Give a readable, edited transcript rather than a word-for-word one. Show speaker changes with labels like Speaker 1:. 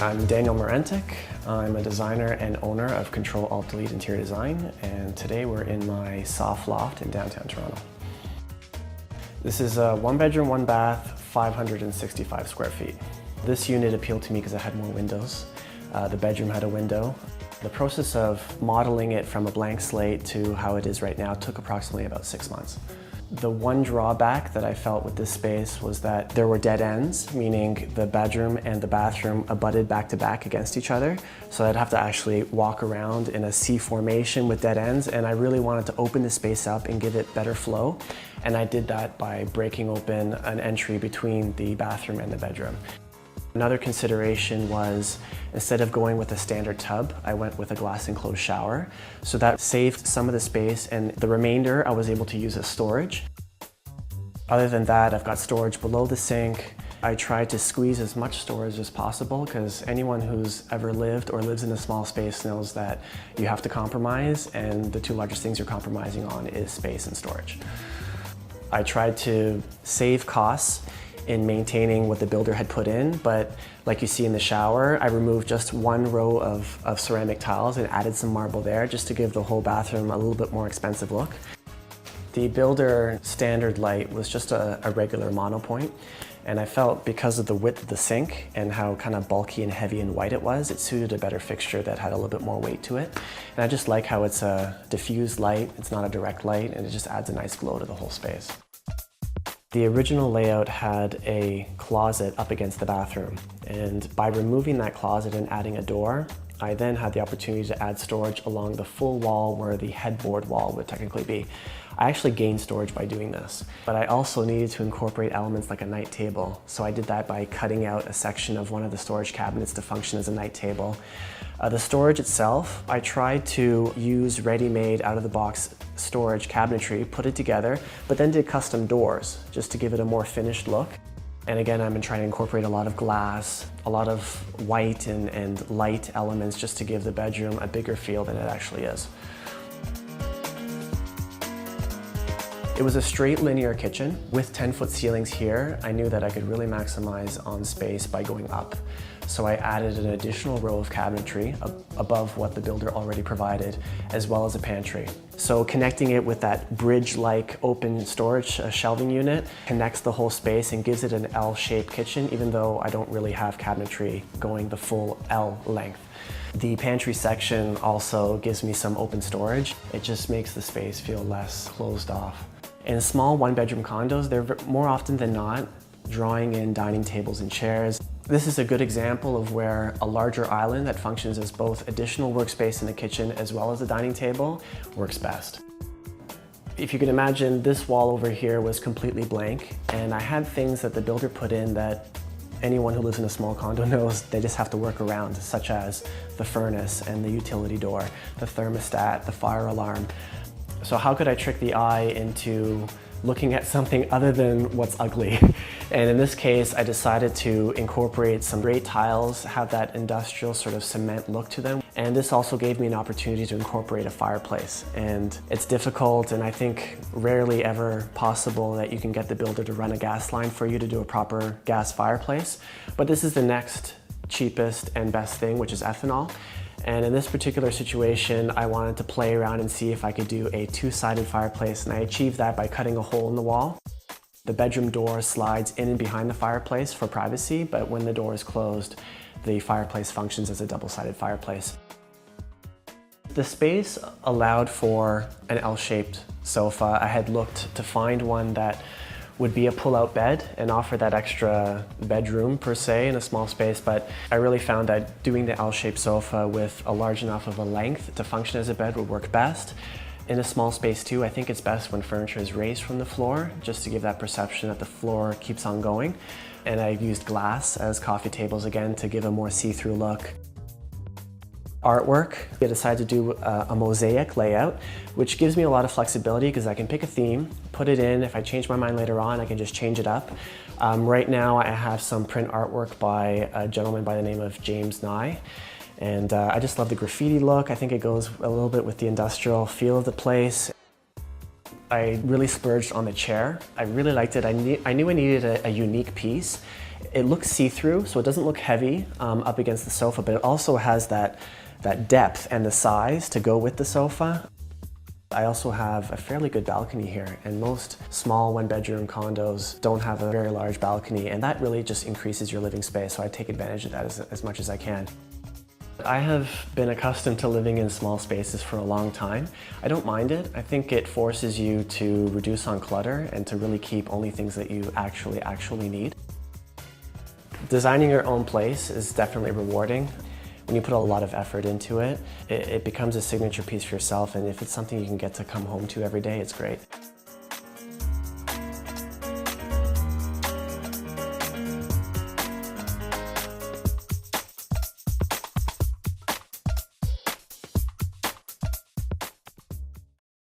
Speaker 1: I'm Daniel Marentic. I'm a designer and owner of Control Alt Delete Interior Design, and today we're in my soft loft in downtown Toronto. This is a 1-bedroom, 1-bath, 565 square feet. This unit appealed to me because it had more windows. The bedroom had a window. The process of modeling it from a blank slate to how it is right now took approximately about 6 months. The one drawback that I felt with this space was that there were dead ends, meaning the bedroom and the bathroom abutted back to back against each other. So I'd have to actually walk around in a C formation with dead ends, and I really wanted to open the space up and give it better flow. And I did that by breaking open an entry between the bathroom and the bedroom. Another consideration was, instead of going with a standard tub, I went with a glass enclosed shower. So that saved some of the space, and the remainder I was able to use as storage. Other than that, I've got storage below the sink. I tried to squeeze as much storage as possible because anyone who's ever lived or lives in a small space knows that you have to compromise, and the two largest things you're compromising on is space and storage. I tried to save costs in maintaining what the builder had put in, but like you see in the shower, I removed just one row of ceramic tiles and added some marble there just to give the whole bathroom a little bit more expensive look. The builder standard light was just a regular monopoint, and I felt because of the width of the sink and how kind of bulky and heavy and white it was, it suited a better fixture that had a little bit more weight to it. And I just like how it's a diffused light, it's not a direct light, and it just adds a nice glow to the whole space. The original layout had a closet up against the bathroom, and by removing that closet and adding a door, I then had the opportunity to add storage along the full wall where the headboard wall would technically be. I actually gained storage by doing this, but I also needed to incorporate elements like a night table. So I did that by cutting out a section of one of the storage cabinets to function as a night table. The storage itself, I tried to use ready-made out-of-the-box storage cabinetry, put it together, but then did custom doors just to give it a more finished look. And again, I've been trying to incorporate a lot of glass, a lot of white and light elements just to give the bedroom a bigger feel than it actually is. It was a straight linear kitchen with 10-foot ceilings here. I knew that I could really maximize on space by going up. So I added an additional row of cabinetry above what the builder already provided, as well as a pantry. So connecting it with that bridge-like open storage shelving unit connects the whole space and gives it an L-shaped kitchen, even though I don't really have cabinetry going the full L length. The pantry section also gives me some open storage. It just makes the space feel less closed off. In small 1-bedroom condos, they're more often than not drawing in dining tables and chairs. This is a good example of where a larger island that functions as both additional workspace in the kitchen as well as a dining table works best. If you can imagine, this wall over here was completely blank, and I had things that the builder put in that anyone who lives in a small condo knows they just have to work around, such as the furnace and the utility door, the thermostat, the fire alarm. So how could I trick the eye into looking at something other than what's ugly? And in this case, I decided to incorporate some great tiles, have that industrial sort of cement look to them. And this also gave me an opportunity to incorporate a fireplace. And it's difficult, and I think rarely ever possible that you can get the builder to run a gas line for you to do a proper gas fireplace. But this is the next cheapest and best thing, which is ethanol. And in this particular situation, I wanted to play around and see if I could do a 2-sided fireplace, and I achieved that by cutting a hole in the wall. The bedroom door slides in and behind the fireplace for privacy, but when the door is closed, the fireplace functions as a double-sided fireplace. The space allowed for an L-shaped sofa. I had looked to find one that would be a pull-out bed and offer that extra bedroom per se in a small space, but I really found that doing the L-shaped sofa with a large enough of a length to function as a bed would work best. In a small space too, I think it's best when furniture is raised from the floor, just to give that perception that the floor keeps on going. And I used glass as coffee tables again to give a more see-through look. Artwork, I decided to do a mosaic layout, which gives me a lot of flexibility because I can pick a theme, put it in. If I change my mind later on, I can just change it up. Right now, I have some print artwork by a gentleman by the name of James Nye. And I just love the graffiti look. I think it goes a little bit with the industrial feel of the place. I really splurged on the chair. I really liked it. I knew I needed a unique piece. It looks see-through, so it doesn't look heavy up against the sofa, but it also has that depth and the size to go with the sofa. I also have a fairly good balcony here, and most small one-bedroom condos don't have a very large balcony, and that really just increases your living space, so I take advantage of that as much as I can. I have been accustomed to living in small spaces for a long time. I don't mind it. I think it forces you to reduce on clutter and to really keep only things that you actually need. Designing your own place is definitely rewarding. When you put a lot of effort into it, it becomes a signature piece for yourself, and if it's something you can get to come home to every day, it's great.